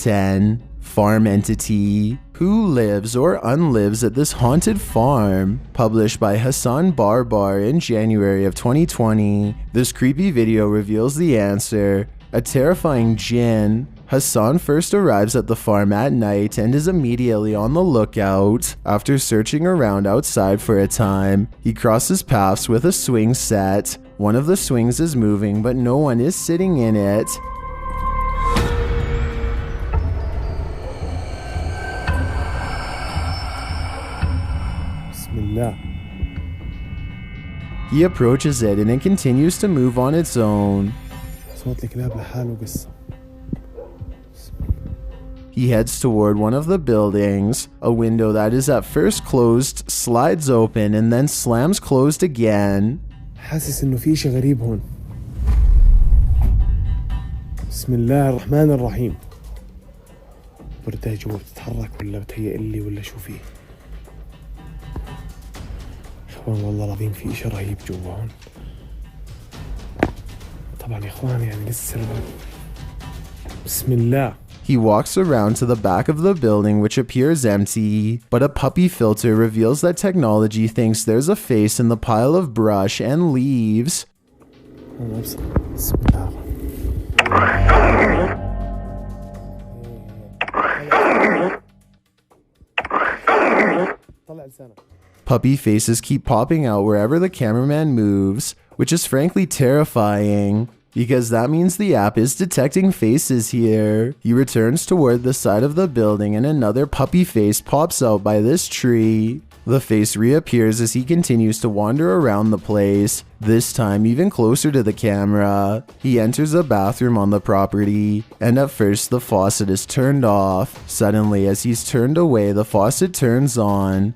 10. Farm entity. Who lives or unlives at this haunted farm? Published by Hassan Barbar in January of 2020. This creepy video reveals the answer. A terrifying jinn. Hassan first arrives at the farm at night and is immediately on the lookout. After searching around outside for a time, he crosses paths with a swing set. One of the swings is moving, but no one is sitting in it. He approaches it and it continues to move on its own. He heads toward one of the buildings. A window that is at first closed slides open and then slams closed again. حاسس إنه في شيء غريب هون. بسم الله الرحمن الرحيم. بردها جوا بتتحرك ولا بتهيأ لي ولا شو فيه؟ إخوان والله العظيم في إشي رهيب جوا هون. طبعا يا إخوان يعني لسه بسم الله. He walks around to the back of the building, which appears empty, but a puppy filter reveals that technology thinks there's a face in the pile of brush and leaves. Puppy faces keep popping out wherever the cameraman moves, which is frankly terrifying, because that means the app is detecting faces here. He returns toward the side of the building and another puppy face pops out by this tree. The face reappears as he continues to wander around the place, this time even closer to the camera. He enters a bathroom on the property, and at first the faucet is turned off. Suddenly, as he's turned away, the faucet turns on.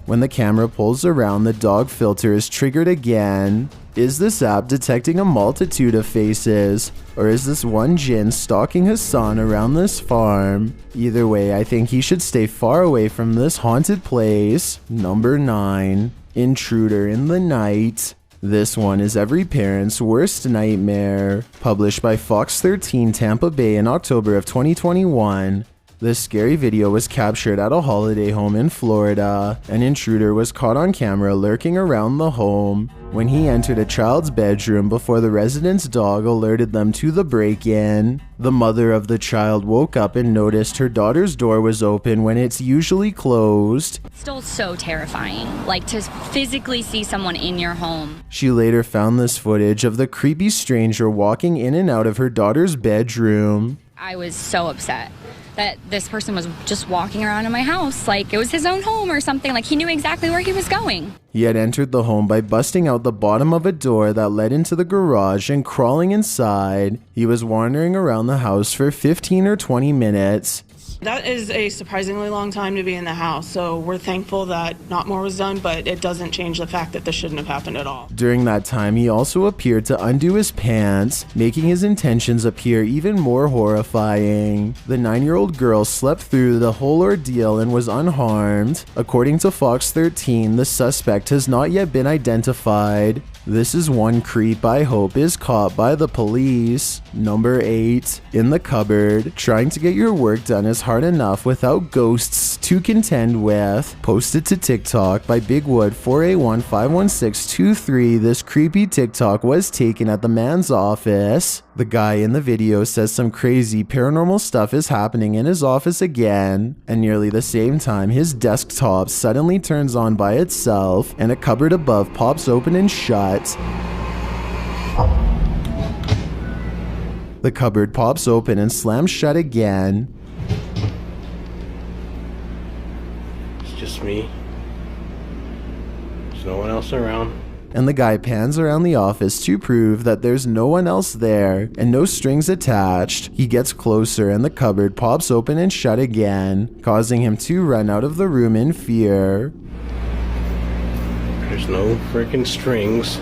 When the camera pulls around, the dog filter is triggered again. Is this app detecting a multitude of faces? Or is this one jinn stalking Hassan around this farm? Either way, I think he should stay far away from this haunted place. Number 9. Intruder in the night. This one is every parent's worst nightmare. Published by Fox 13 Tampa Bay in October of 2021. This scary video was captured at a holiday home in Florida. An intruder was caught on camera lurking around the home when he entered a child's bedroom before the resident's dog alerted them to the break-in. The mother of the child woke up and noticed her daughter's door was open when it's usually closed. Still so terrifying, like to physically see someone in your home. She later found this footage of the creepy stranger walking in and out of her daughter's bedroom. I was so upset that this person was just walking around in my house like it was his own home or something, like he knew exactly where he was going. He had entered the home by busting out the bottom of a door that led into the garage and crawling inside. He was wandering around the house for 15 or 20 minutes. That is a surprisingly long time to be in the house, so we're thankful that not more was done, but it doesn't change the fact that this shouldn't have happened at all. During that time, he also appeared to undo his pants, making his intentions appear even more horrifying. The 9-year-old girl slept through the whole ordeal and was unharmed. According to Fox 13, the suspect has not yet been identified. This is one creep I hope is caught by the police. Number 8. In the cupboard. Trying to get your work done is hard enough without ghosts to contend with. Posted to TikTok by Bigwood481-51623. This creepy TikTok was taken at the man's office. The guy in the video says some crazy paranormal stuff is happening in his office again, and nearly the same time his desktop suddenly turns on by itself and a cupboard above pops open and shut. The cupboard pops open and slams shut again. It's just me. There's no one else around. And the guy pans around the office to prove that there's no one else there and no strings attached. He gets closer and the cupboard pops open and shut again, causing him to run out of the room in fear. There's no freaking strings.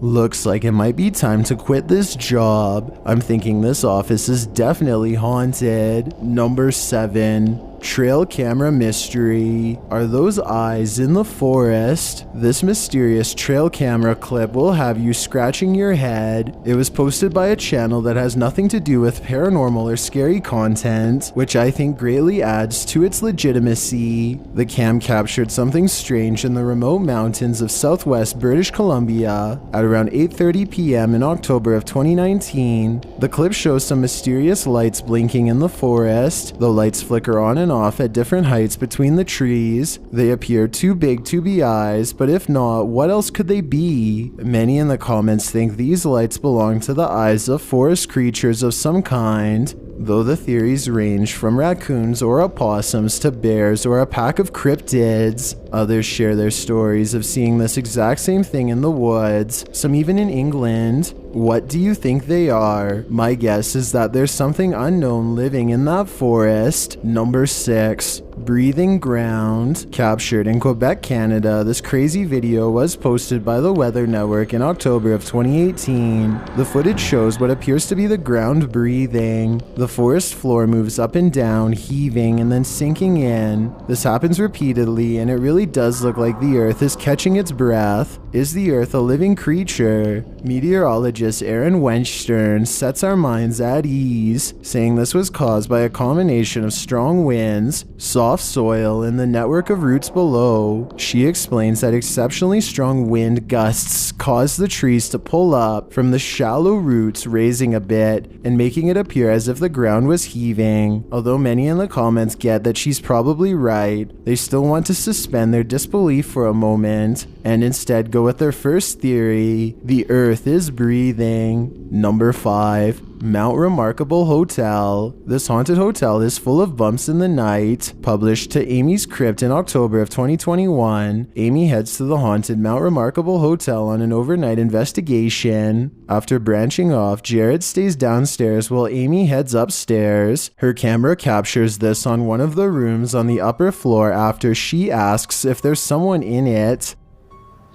Looks like it might be time to quit this job. I'm thinking this office is definitely haunted. Number 7. Trail camera mystery. Are those eyes in the forest? This mysterious trail camera clip will have you scratching your head. It was posted by a channel that has nothing to do with paranormal or scary content, which I think greatly adds to its legitimacy. The cam captured something strange in the remote mountains of southwest British Columbia at around 8:30 p.m. in October of 2019. The clip shows some mysterious lights blinking in the forest. The lights flicker on and off at different heights between the trees. They appear too big to be eyes, but if not, what else could they be? Many in the comments think these lights belong to the eyes of forest creatures of some kind, though the theories range from raccoons or opossums to bears or a pack of cryptids. Others share their stories of seeing this exact same thing in the woods, some even in England. What do you think they are? My guess is that there's something unknown living in that forest. Number 6. Breathing ground. Captured in Quebec, Canada, this crazy video was posted by the Weather Network in October of 2018. The footage shows what appears to be the ground breathing. The forest floor moves up and down, heaving and then sinking in. This happens repeatedly, and it really does look like the earth is catching its breath. Is the earth a living creature? Meteorologist Aaron Wenstern sets our minds at ease, saying this was caused by a combination of strong winds, soft soil, and the network of roots below. She explains that exceptionally strong wind gusts caused the trees to pull up from the shallow roots, raising a bit and making it appear as if the ground was heaving. Although many in the comments get that she's probably right, they still want to suspend their disbelief for a moment and instead go with their first theory: the earth is breathing. Number 5. Mount Remarkable Hotel. This haunted hotel is full of bumps in the night. Published to Amy's Crypt in October of 2021, Amy heads to the haunted Mount Remarkable Hotel on an overnight investigation. After branching off, Jared stays downstairs while Amy heads upstairs. Her camera captures this on one of the rooms on the upper floor after she asks if there's someone in it.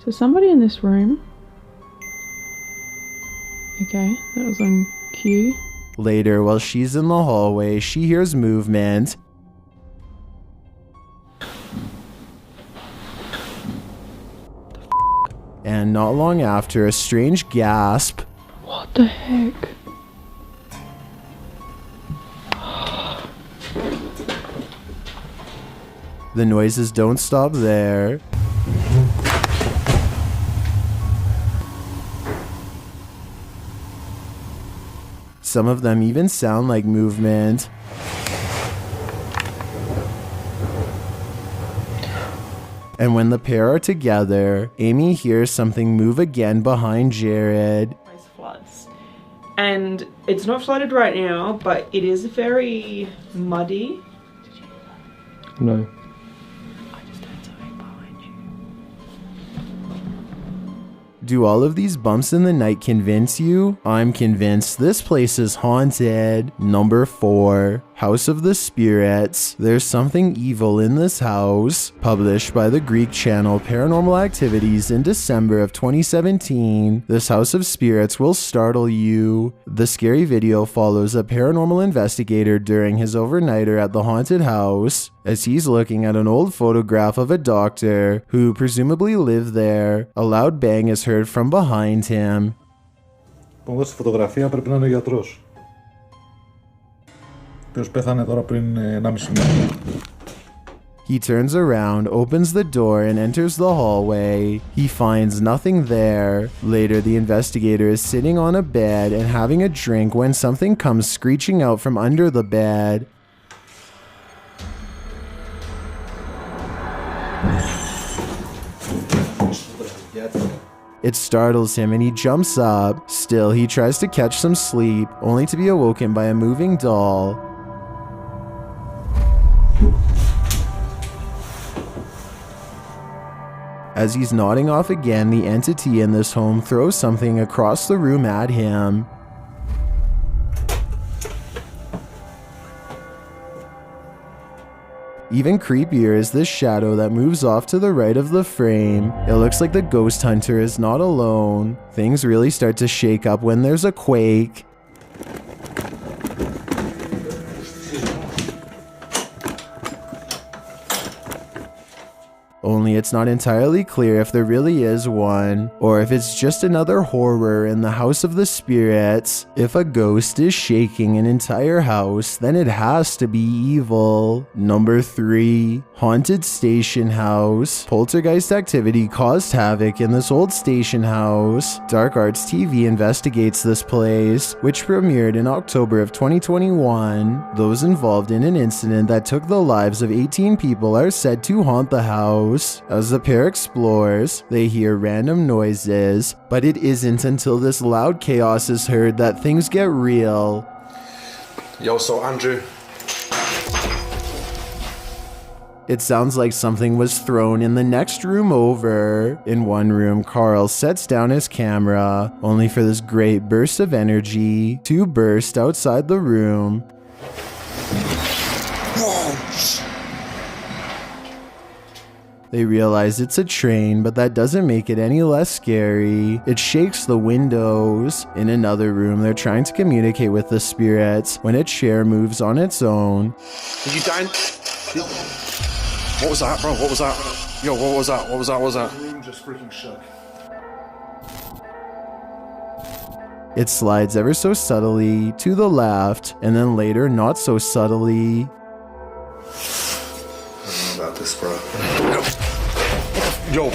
So somebody in this room. Okay, that was on cue. Later, while she's in the hallway, she hears movement. And not long after, a strange gasp. What the heck? The noises don't stop there. Some of them even sound like movement. And when the pair are together, Amy hears something move again behind Jared. Floods. And it's not flooded right now, but it is very muddy. No. Do all of these bumps in the night convince you? I'm convinced this place is haunted. Number 4. House of the Spirits. There's something evil in this house. Published by the Greek channel Paranormal Activities in December of 2017, this House of Spirits will startle you. The scary video follows a paranormal investigator during his overnighter at the haunted house. As he's looking at an old photograph of a doctor who presumably lived there, a loud bang is heard from behind him. Εδώ στη φωτογραφία πρέπει να είναι ο γιατρός. Ο οποίος πέθανε τώρα πριν 1,5 μήνα. He turns around, opens the door, and enters the hallway. He finds nothing there. Later, the investigator is sitting on a bed and having a drink when something comes screeching out from under the bed. It startles him and he jumps up. Still, he tries to catch some sleep, only to be awoken by a moving doll. As he's nodding off again, the entity in this home throws something across the room at him. Even creepier is this shadow that moves off to the right of the frame. It looks like the ghost hunter is not alone. Things really start to shake up when there's a quake. only it's not entirely clear if there really is one, or if it's just another horror in the house of the spirits. If a ghost is shaking an entire house, then it has to be evil. Number 3. Haunted station house. Poltergeist activity caused havoc in this old station house. Dark Arts TV investigates this place, which premiered in October of 2021. Those involved in an incident that took the lives of 18 people are said to haunt the house. As the pair explores, they hear random noises, but it isn't until this loud chaos is heard that things get real. Yo, so Andrew. It sounds like something was thrown in the next room over. In one room, Carl sets down his camera, only for this great burst of energy to burst outside the room. They realize it's a train, but that doesn't make it any less scary. It shakes the windows. In another room, they're trying to communicate with the spirits when a chair moves on its own. Are you down? What was that, bro? What was that? Yo, what was that? What was that? What was that? The room just freaking shook. It slides ever so subtly to the left, and then later not so subtly. I don't know about this, bro. Yo,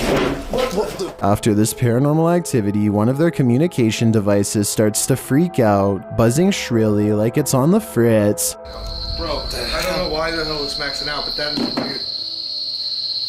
what the? After this paranormal activity, one of their communication devices starts to freak out, buzzing shrilly like it's on the fritz. Bro, I don't know why the hell it's maxing out, but that is weird.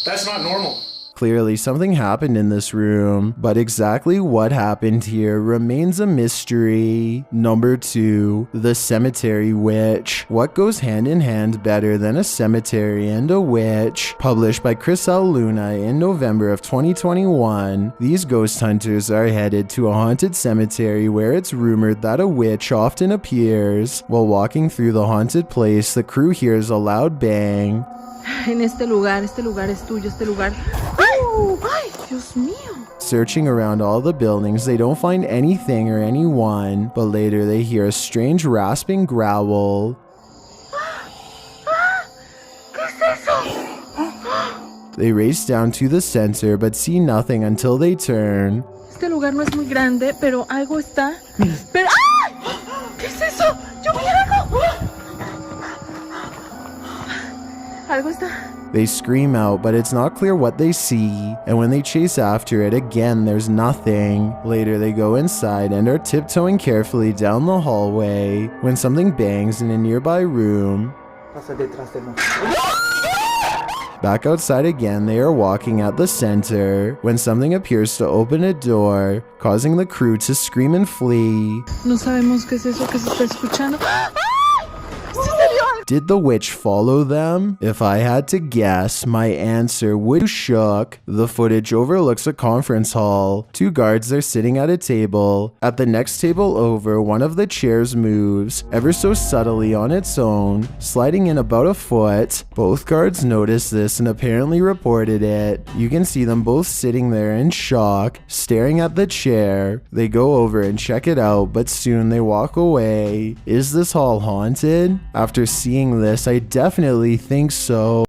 That's not normal. Clearly something happened in this room, but exactly what happened here remains a mystery. Number 2, the cemetery witch. What goes hand in hand better than a cemetery and a witch? Published by Chris L. Luna in November of 2021, these ghost hunters are headed to a haunted cemetery where it's rumored that a witch often appears. While walking through the haunted place, the crew hears a loud bang. En este lugar es tuyo, este lugar. ¡Ay! ¡Ay! Dios mío! Searching around all the buildings, they don't find anything or anyone, but later they hear a strange rasping growl. ¿Qué es eso? They race down to the center, but see nothing until they turn. Este lugar no es muy grande, pero algo está. Pero ¡ay! ¿Qué es eso? ¡Yo vi algo! Algo está. They scream out, but it's not clear what they see, and when they chase after it again, there's nothing. Later, they go inside and are tiptoeing carefully down the hallway when something bangs in a nearby room. Back outside again, they are walking at the center when something appears to open a door, causing the crew to scream and flee. No sabemos qué es eso que se está escuchando. Did the witch follow them? If I had to guess, my answer would be shook. The footage overlooks a conference hall. 2 guards are sitting at a table. At the next table over, one of the chairs moves, ever so subtly on its own, sliding in about a foot. Both guards noticed this and apparently reported it. You can see them both sitting there in shock, staring at the chair. They go over and check it out, but soon they walk away. Is this hall haunted? After seeing this, I definitely think so.